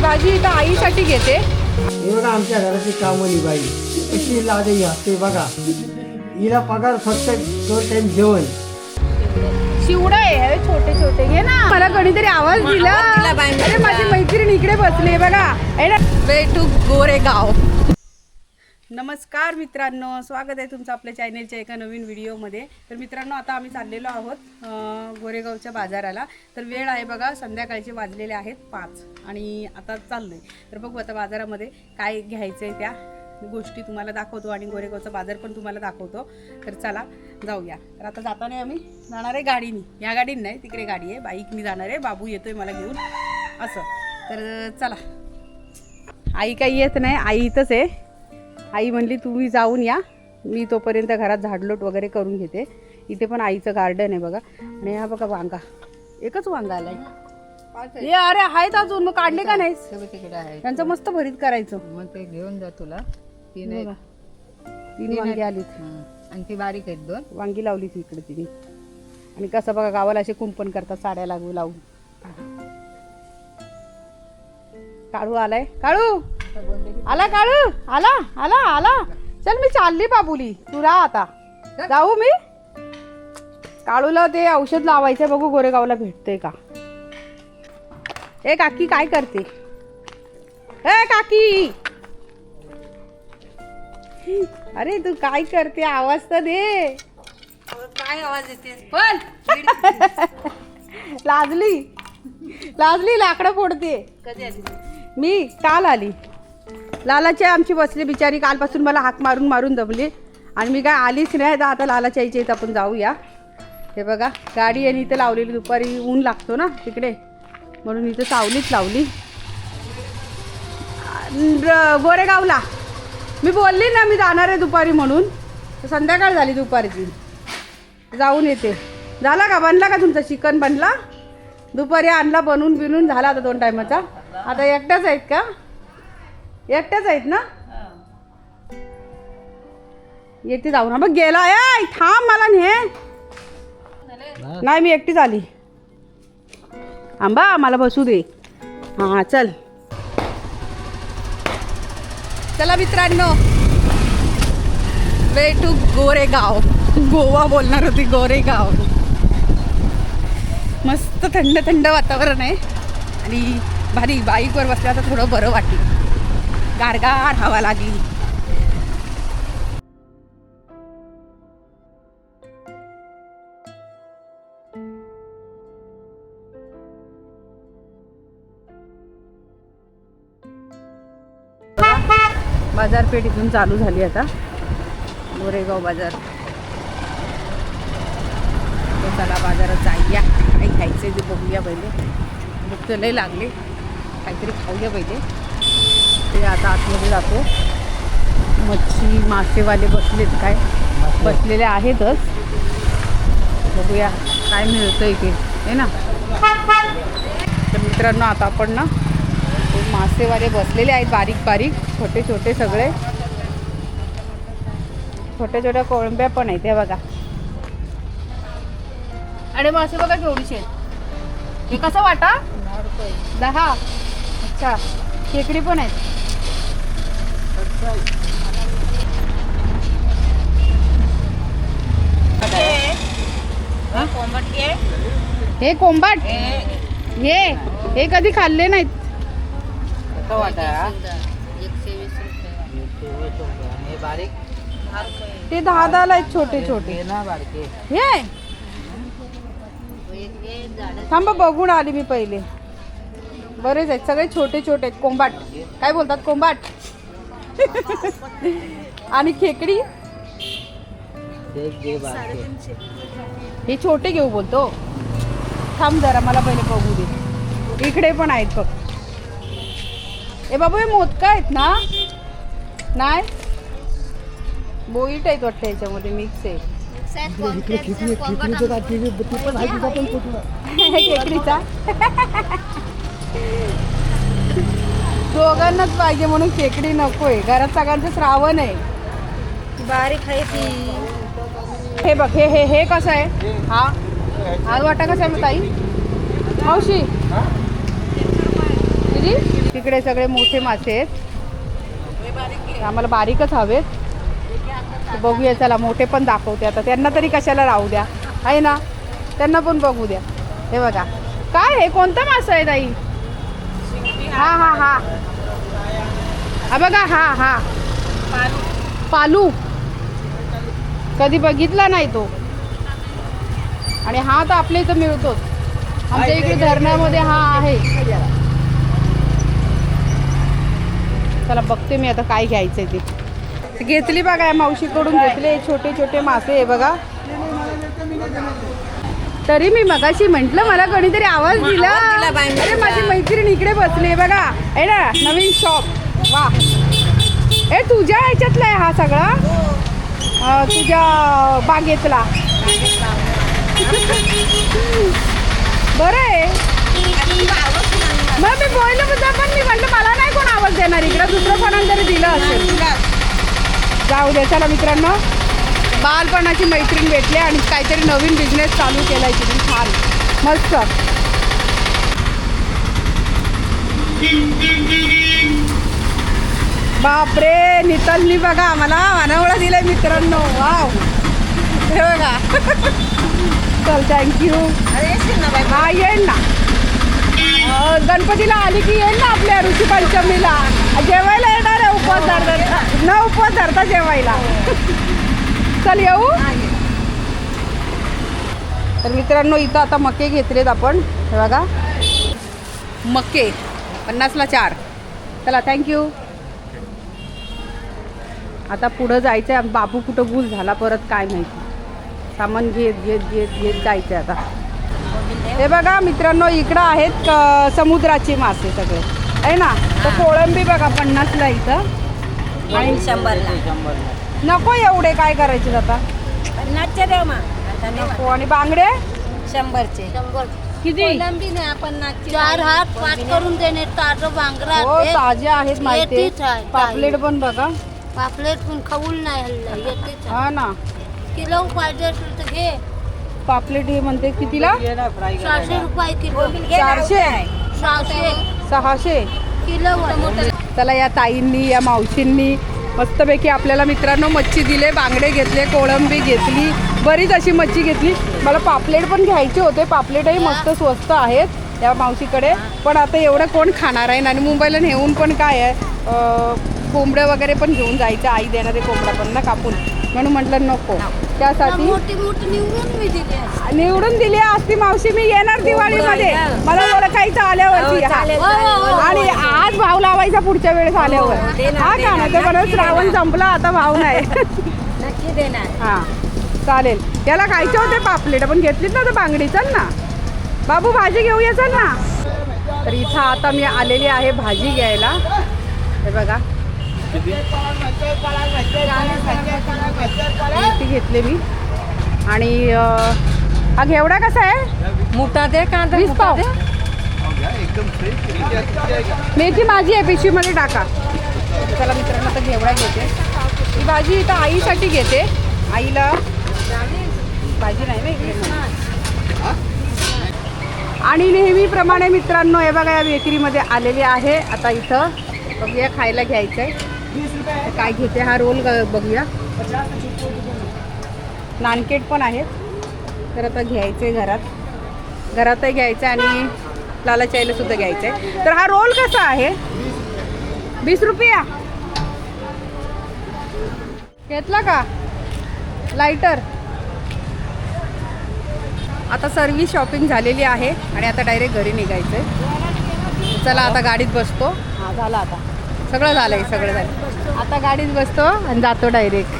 भाजी इथं आईसाठी घेते. हे बघा आमच्या घराची कामवाली बाई कशी लाजही असते बघा. हिला पगार फक्त 2 टाइम जेवण. शिवडा आहे छोटे छोटे. घे ना. मला कोणीतरी आवाज दिला. अरे माझी मैत्रीण इकडे बसली बघा. Way to Goregaon. नमस्कार मित्रांनो, स्वागत आहे तुमचं आपल्या चॅनलच्या एका नवीन व्हिडिओमध्ये. तर मित्रांनो, आता आम्ही चाललेलो आहोत गोरेगावच्या बाजाराला. तर वेळ आहे बघा, संध्याकाळचे वाजलेले आहेत 5 आणि आता चाललो आहे. तर बघू आता बाजारामध्ये काय घ्यायचं आहे त्या गोष्टी तुम्हाला दाखवतो आणि गोरेगावचा बाजार पण तुम्हाला दाखवतो. तर चला जाऊया. तर आता जाताना आम्ही जाणार आहे गाडीने. या गाडीने नाही, तिकडे गाडी आहे, बाईकनी जाणार आहे. बाबू येतोय मला घेऊन असं. तर चला. आई काही येत नाही, आई इथंच आहे. आई म्हणली तुम्ही जाऊन या, मी तोपर्यंत घरात झाडलोट वगैरे करून घेते. इथे पण आईचं गार्डन आहे बघा. आणि हा बघा वांगा, एकच वांगा आलाय. हे अरे आहेत अजून, मग काढले का नाही? तिकडे आहे त्यांचं मस्त भरीत करायचं. मग ते घेऊन जा तुला. 3 वांगी आलीत आणि ती बारीक आहेत 2 वांगी लावली ती इकडे तिने. आणि कसं बघा गावाला असे कुंपण करतात साड्या लागू लावून. काळू आलाय. काळू आला, काळू आला आला आला. चल मी चालली बाबुली, तू राहा आता. जाऊ मी. काळूला ते औषध लावायचं, बघू गोरेगावला भेटतंय का. ए काकी काय करते? ए काकी, अरे तू काय करते? आवाज तर दे. काय आवाज येते पण लाजली लाजली, लाकडं फोडते. कधी आली? मी काल आली. लालाची आमची बसली बिचारी, कालपासून मला हाक मारून मारून दमली आणि मी काय आलीच नाही. तर आता लालाच्या आईच्या इथं आपण जाऊया. हे बघा गाडी आणि इथं लावलेली. दुपारी ऊन लागतो ना तिकडे, म्हणून इथं सावलीच लावली. गोरेगावला मी बोलली ना मी जाणार आहे दुपारी म्हणून. तर संध्याकाळ झाली दुपारची. जाऊन येते. झाला का? बनला का तुमचा चिकन? बनला. दुपारी आणला बनवून बिनून, झाला आता 2 टायमाचा. आता एकट्याच आहेत का? एकट्याच आहेत ना? येते जाऊन. बघ गेला. ए थांब, मला ने. नाही मी एकटीच आली. आंबा मला बसू दे. हां चल. चला मित्रांनो, वे टू गोरेगाव. गोवा बोलणार होती, गोरेगाव. मस्त थंड थंड वातावरण आहे आणि भारी. बाईकवर बसल्या तर थोडं बरं वाटलं, गारगार हवा लागली. बाजारपेठ इथून चालू झाली आता, गोरेगाव बाजार. चला बाजारात जाऊया. काही खायचं ते बघूया पहिले. भूक तर लई लागली, काहीतरी खाऊया पहिले. ते आता आतमध्ये जातो. मच्छी मासेवाले बसलेत, काय बसलेले आहेतच. बघूया काय मिळतं इथे, आहे ना. तर मित्रांनो, आता आपण ना मासेवाले बसलेले आहेत, बारीक बारीक छोटे छोटे सगळे. छोट्या छोट्या कोळंब्या पण आहेत हे बघा. आणि मासे बघा केवढीशे. हे कसं वाटा? 10. अच्छा, खेकडी पण आहेत. हे कोंबाट, हे कधी खाल्ले नाहीत. ते 10 ला आहेत छोटे छोटे. हे थांब बघून आली मी पहिले. बरेच आहेत, सगळे छोटे छोटे आहेत. कोंबाट काय बोलतात? कोंबाट. आणि खेकडी हे छोटे घेऊ बोलतो. थांब जरा, मला पहिले बघू दे. इकडे पण आहेत बघ. ए बाबू, हे मोदका आहेत ना? नाही, बोईट आहेत वाटतं याच्यामध्ये, मिक्स आहे. खेकडीचा दोघांनाच पाहिजे म्हणून खेकडी नकोय. घरात सगळ्यांचं श्रावण आहे. बारीक आहे ती. हे बघ, हे हे हे कसं आहे? हा वाटा कसा आहे मग ताई? मावशी किती? तिकडे सगळे मोठे मासे आहेत, आम्हाला बारीकच हवेत. तर बघूया चला, मोठे पण दाखवते आता. त्यांना तरी कशाला राहू द्या, आहे ना, त्यांना पण बघू द्या. हे बघा काय हे, कोणता मासा आहे ताई? हा हा हा हा बघा, हा हा पालू, कधी बघितला नाही तो. आणि हा तर आपल्या इथं मिळतोच, आमच्या इकडे धरणामध्ये हा आहे. चला बघते मी आता काय घ्यायचंय ते. घेतली बघा या मावशीकडून, घेतले छोटे छोटे मासे आहे बघा. तरी मी मगाशी म्हंटल मला कोणीतरी आवाज दिला. अरे माझी मैत्रीण इकडे बसली बघा, आहे ना नवीन शॉप. वा, हे तुझ्या ह्याच्यातला आहे हा सगळा, तुझ्या बागेतला. बरं आहे. मग मी बोललो सुद्धा, पण मी म्हटलं मला नाही कोण आवाज देणार इकडं, दुसरं कोणाला तरी दिलं असेल. जाऊ दे. चला मित्रांनो, बालपणाची मैत्रीण भेटली आणि काहीतरी नवीन बिझनेस चालू केलाय तिने. छान मस्त. बापरे, नितलनी बघा आम्हाला वानावळा दिलाय मित्रांनो. वाव, हे बघा. चल थँक्यू. हा येईल ना, गणपतीला आली की येईल ना आपल्या ऋषी पंचमीला. जेवायला येणार आहे, उपवास धरता न उपवास धरता जेवायला. चल येऊ. तर मित्रांनो इथं आता मके घेतलेत आपण. हे बघा मके 50ला 4. चला थँक्यू. आता पुढं जायचं आहे. बाबू कुठं गुल झाला परत काय माहिती. सामान घेत घेत घेत घेत जायचं आता. हे बघा मित्रांनो, इकडं आहेत समुद्राचे मासे सगळे, आहे ना. तर कोळंबी बघा 50ला इथं आणि 100ला. नको एवढे, काय करायचे आता. 50चे द्या मग. नको. आणि बांगडे 100चे. किती? कोलंबी नाही आपण 4 हात 5 करून देणे. ताजं बांगडा हो ताजे आहेत माहिती. येतेच आहे. पापलेट पण बघा. पापलेट पण खवूल नाही हल्ला, येतेच आहे. हा ना, किलो पाहिजे असेल तर घे. पापलेट हे म्हणते कितीला? 600 रुपये किलो. 400 600 600 किलो. चला या ताईंनी या मावशींनी मस्तपैकी आपल्याला मित्रांनो मच्छी दिले, बांगडे घेतले, कोळंबी घेतली, बरीच अशी मच्छी घेतली. मला पापलेट पण घ्यायचे होते. पापलेटही मस्त स्वस्त आहेत त्या मावशीकडे. पण आता एवढं कोण खाणार आहे. आणि मुंबईला नेऊन पण काय आहे, कोंबडं वगैरे पण घेऊन जायचं. आई देणार आहे कोंबडा पण ना कापून, म्हणून म्हटलं नको. त्यासाठी मोठी मोठी निवडून मी दिली. निवडून दिली असती मावशी. मी येणार दिवाळीमध्ये, मला ओळखायचं आल्यावरती. आणि आज भाव लावायचा पुढच्या वेळेस आल्यावर. हा का ना, तर मला श्रावण संपला आता भाव नाही. नक्की देणार. हा चालेल. याला खायचे होते पापलेट, पण घेतलीत ना तर बांगडी. चल ना बाबू, भाजी घेऊया चल ना. तर इथं आता मी आलेली आहे भाजी घ्यायला. हे बघा ती घेतली मी. आणि हा घेवडा कसा आहे? मोठा दे. कांदा 20 पाव. मेथी माझी आहे, पिशवीमध्ये टाका. चला मित्रांनो आता घेवडा घेते. ही भाजी इथं आईसाठी घेते. आईला भाजी नाही ना इकडे. आणि नेहमीप्रमाणे मित्रांनो हे बघा या बेकरीमध्ये आलेली आहे. आता इथं बघूया खायला घ्यायचं आहे. काय घेते, हा रोल बघूया. नानकेट पण आहेत. तर आता घ्यायचं आहे घरातही घ्यायचं आहे आणि लालाच्या आईला सुद्धा घ्यायचं आहे. तर हा रोल कसा आहे? 20 रुपया. घेतला का लायटर? आता सर्व शॉपिंग झालेली आहे आणि आता डायरेक्ट घरी निघायचं आहे. चला आता गाडीत बसतो. हां झालं, आता सगळं झालं आहे, सगळं झालं. आता गाडीत बसतो आणि जातो डायरेक्ट.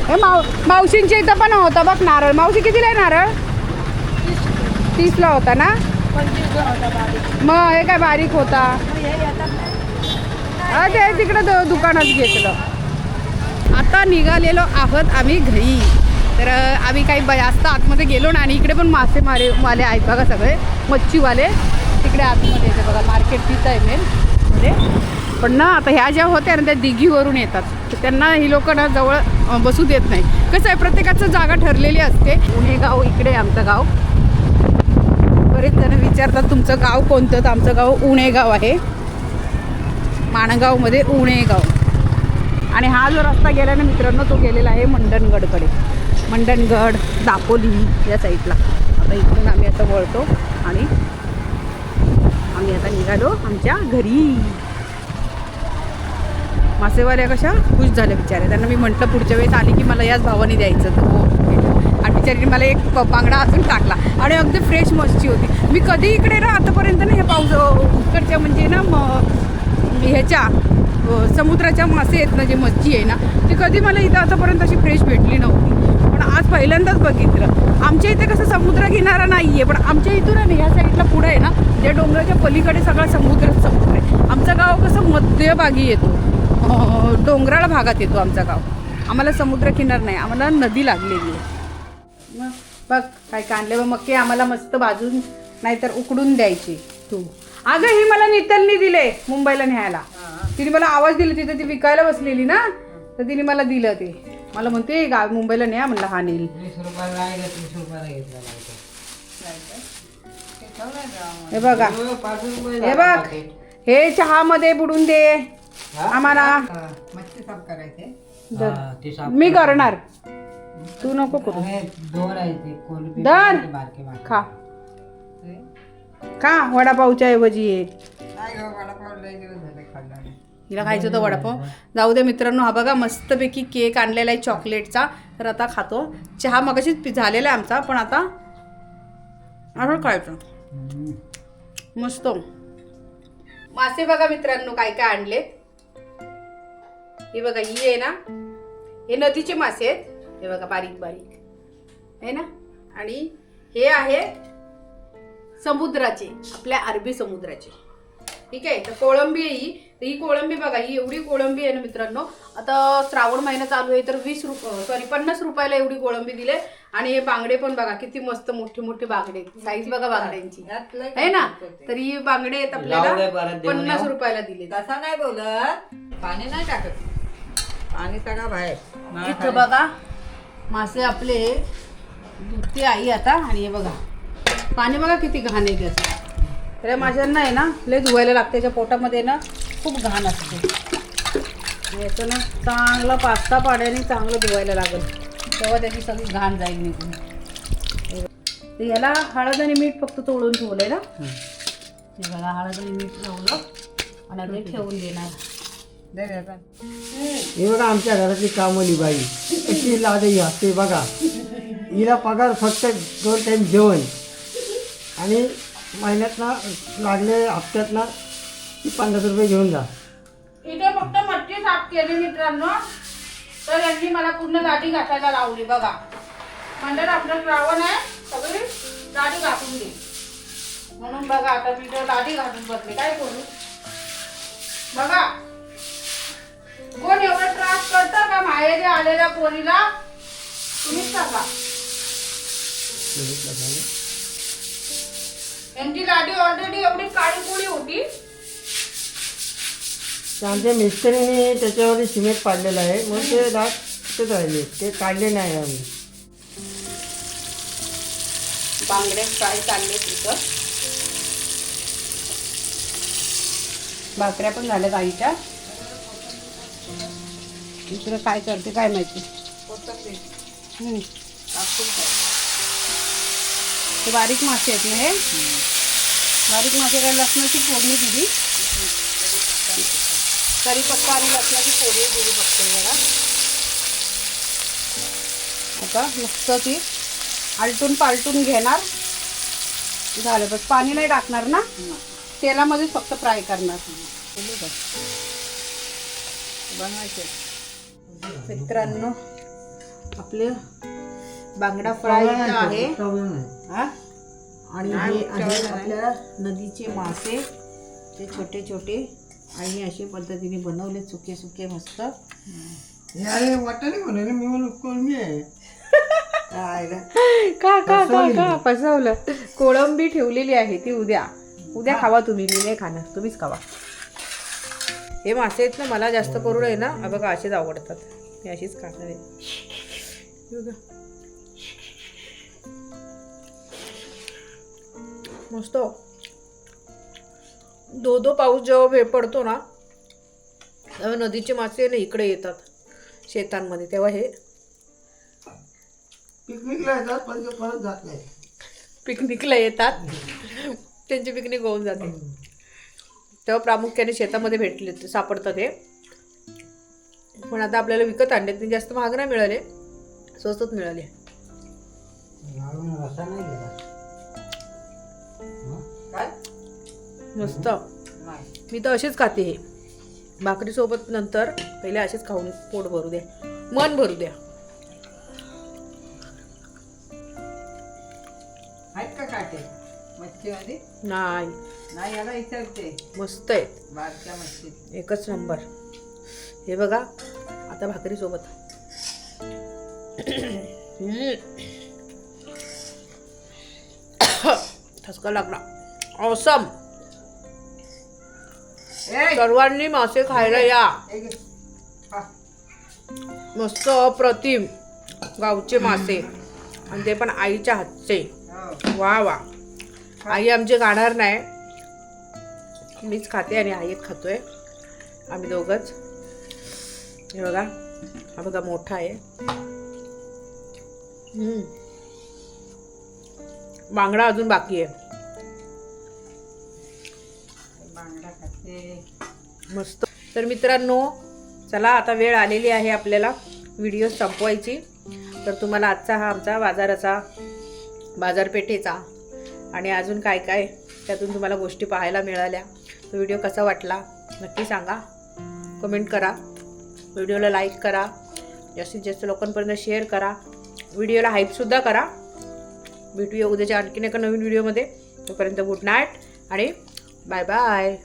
हे मावशींच्या इथं पण होता बघ नारळ. मावशी कितीला आहे नारळ? 30ला होता ना. मग हे काय बारीक होता. ते तिकडं दुकानात घेतलं. आता निघालेलो आहोत आम्ही घरी. तर आम्ही काही जास्त आतमध्ये गेलो ना. आणि इकडे पण मासेमारेवाले आहेत बघा, सगळे मच्छीवाले तिकडे आतमध्ये येते बघा. मार्केट तिथं आहे मेन मध्ये. पण ना आता ह्या ज्या होत्या ना त्या दिघीवरून येतात, तर त्यांना ही लोक ना जवळ बसू देत नाही. कसं आहे, प्रत्येकाचं जागा ठरलेली असते. पुणे गाव इकडे आमचं गाव. बरेच जण विचारतात तुमचं गाव कोणतं, तर आमचं गाव उणे गाव आहे, माणगावमध्ये उणे गाव. आणि हा जो रस्ता गेला ना मित्रांनो, तो गेलेला आहे मंडणगडकडे, मंडणगड दापोली या साईडला. आता इथून आम्ही आता वळतो आणि आम्ही आता निघालो आमच्या घरी. मासेवाल्या कशा खुश झाल्या बिचाऱ्या, त्यांना मी म्हटलं पुढच्या वेळेस आली की मला याच भावाने द्यायचं. तो आणि बिचारीने मला एक बांगडा अजून टाकला आणि अगदी फ्रेश मच्छी होती. मी कधी इकडे ना आतापर्यंत ना हे पाऊस इकडच्या म्हणजे ना ह्याच्या समुद्राच्या मासे आहेत ना, जे मच्छी आहे ना, ती कधी मला इथं आतापर्यंत अशी फ्रेश भेटली नव्हती. पण आज पहिल्यांदाच बघितलं. आमच्या इथे कसं समुद्र किनारा नाही आहे, पण आमच्या इथून आहे ना ह्या साईडला पुढे आहे ना, ज्या डोंगराच्या पलीकडे सगळा समुद्र आहे. आमचं गाव कसं मध्यभागी येतो, डोंगराळ भागात येतो आमचा गाव. आम्हाला समुद्र किनार नाही, आम्हाला नदी लागलेली आहे. मग बघ काय कांदले व मक्के आम्हाला मस्त भाजून नाहीतर उकडून द्यायची. तू अगं ही मला नितलनी दिले मुंबईला न्यायला. तिने मला आवाज दिला, तिथे ती विकायला बसलेली ना, तर तिने मला दिलं. ते मला म्हणते गाव मुंबईला न्या, म्हणलं हा नेल. 20 रुपयाला आहे का 30 रुपयाला घेतला हे बघा, 5 रुपये हे बघ, हे चहामध्ये बुडून दे आम्हाला. मच्छी साफ करायचे मी करणार, तू नको करू. दोन आहे ते कोलंबी दर बारके बारके. खा खा वडापावच्या ऐवजी हे. काय गं, वडापाव लय दिवस झाले खाल्ला नाही. हिला खायचं होतं वडापाव. जाऊ दे मित्रांनो, हा बघा मस्तपैकी केक आणलेला आहे चॉकलेटचा, तर आता खातो. चहा मगाशीच झालेला आहे आमचा, पण आता असं खायचं मस्त. मासे बघा मित्रांनो काय काय आणलेत. हे बघा, ही आहे ना, हे नदीचे मासे आहेत. हे बघा बारीक बारीक आहे ना, आणि हे आहे समुद्राचे, आपल्या अरबी समुद्राचे. ठीक आहे. तर कोळंबी आहे ही. तर ही कोळंबी बघा, ही एवढी कोळंबी आहे ना मित्रांनो. आता श्रावण महिना चालू आहे, तर 50 रुपयाला एवढी कोळंबी दिले. आणि हे बांगडे पण बघा किती मस्त मोठे मोठे बांगडे, साईज बघा बांगड्यांची आहे ना. तर ही बांगडे आहेत आपल्याला 50 रुपयाला दिले. तसा नाही बोलत, पाणी नाही टाकत, पाणी सगळं बाहेर. इथं बघा मासे आपले धुते आई आता. आणि हे बघा पाणी बघा किती घाण आहे त्याचं. तर या माशांना आहे ना लय धुवायला लागते, त्याच्या पोटामध्ये ना खूप घाण असते. याचं ना चांगलं 5-6 पाण्याने चांगलं धुवायला लागेल, तेव्हा त्याची सगळी घाण जाईल निघून. तर याला हळद आणि मीठ फक्त तोडून ठेवलंय ना. हे बघा हळद आणि मीठ ठेवलं आणि आता हे ठेवून देणार. हे बघा आमच्या घरातली कामवाली बाई कशी लाजही असते बघा. हिला पगार फक्त 2 टाइम जेवण आणि महिन्यातनं लागले हप्त्यातनं 50 रुपये घेऊन जा. इथे फक्त मच्छी साफ केली मित्रांनो, तर यांनी मला पूर्ण दाढी घासायला लावली बघा. म्हणजे आपलं श्रावण आहे, सगळी दाढी घासून दे म्हणून बघा. आता मी तर दाढी घासून बसले, काय करू बघा. कोण एवढा त्रास करतं का माहेरी आलेल्या पोरीला, तुम्हीच सांगा. यांची दाढी ऑलरेडी एवढी काळी कुळी होती. आमच्या मिस्त्रीने त्याच्यावर सिमेंट पाडलेलं आहे, मग ते डाग तिथेच राहिले, ते काढले नाही आम्ही. बांगडे फ्राय चालले तिथं, भाकऱ्या पण झाल्यात आईच्या. दुसरं काय करते काय माहिती. हे बारीक मासे आहेत ना, हे बारीक मासे काय लसणाची फोडणी दिली, कढीपत्ता आणि लसणाची फोडणी दिली फक्त बघा. आता मस्त ती आलटून पालटून घेणार, झालं बस. पाणी नाही टाकणार ना, तेलामध्येच फक्त फ्राय करणार. बनवायचे मित्रांनो आपले बांगडा फ्राय आहे हा? आणि हे आहे आपल्या नदीचे मासे, ते छोटे छोटे आणि अशा पद्धतीने बनवले सुके सुके मस्त. अरे वाटलं म्हणून मी म्हणून कोळंबी आहे. का का का का फसवलं. कोळंबी ठेवलेली आहे ती उद्या खावा तुम्ही, मी नाही खाणार, तुम्हीच खावा. हे मासे आहेत ना, मला जास्त करून आहे ना बघा असेच आवडतात, मी अशीच खाणार आहे. मस्त. दो पाऊस जेव्हा पडतो ना तेव्हा नदीचे मासे ना इकडे येतात शेतांमध्ये, तेव्हा हे पिकनिकला येतात पण ते परत जात नाही. पिकनिकला येतात, त्यांची पिकनिक होऊन जाते तेव्हा प्रामुख्याने शेतामध्ये भेटले सापडतात हे. पण आता आपल्याला विकत आणले, ते जास्त महाग नाही मिळाले, स्वस्तच मिळाले. रसा नाही गेला. काय मस्त. नाही मी तर असेच खाते हे भाकरीसोबत. नंतर पहिले असेच खाऊन पोट भरू द्या, मन भरू द्या. आहेत का काटे मच्छीमध्ये? नाही, नाही याला विचारते. मस्त आहे, बारक्या मच्छी एकच नंबर. हे बघा आता भाकरीसोबत. ठसका लागला. ऑसम. सर्वांनी मासे खायला या. मस्त अप्रतिम गावचे मासे, आणि ते पण आईच्या हातचे. वा वा. आई आमची खाणार नाही, मीच खाते आणि आई एक खातोय, आम्ही दोघंच. हे बघा, हा बघा मोठा आहे. बांगडा अजून बाकी आहे. बांगडा खाते. मस्त. तर मित्रांनो, चला आता वेळ आलेली आहे आपल्याला व्हिडिओ संपवायची. तर तुम्हाला आजचा हा आमचा बाजारपेठेचा आणि अजून काय काय त्यातून तुम्हाला गोष्टी पाहायला मिळाल्या. तो व्हिडिओ कसा वाटला नक्की सांगा, कमेंट करा, व्हिडिओला लाईक करा, जास्तीत जास्त लोकांपर्यंत शेअर करा, व्हिडिओला हाईपसुद्धा करा. भेटूया उद्याच्या आणखीन एका नवीन व्हिडिओमध्ये. तोपर्यंत गुड नाईट आणि बाय बाय.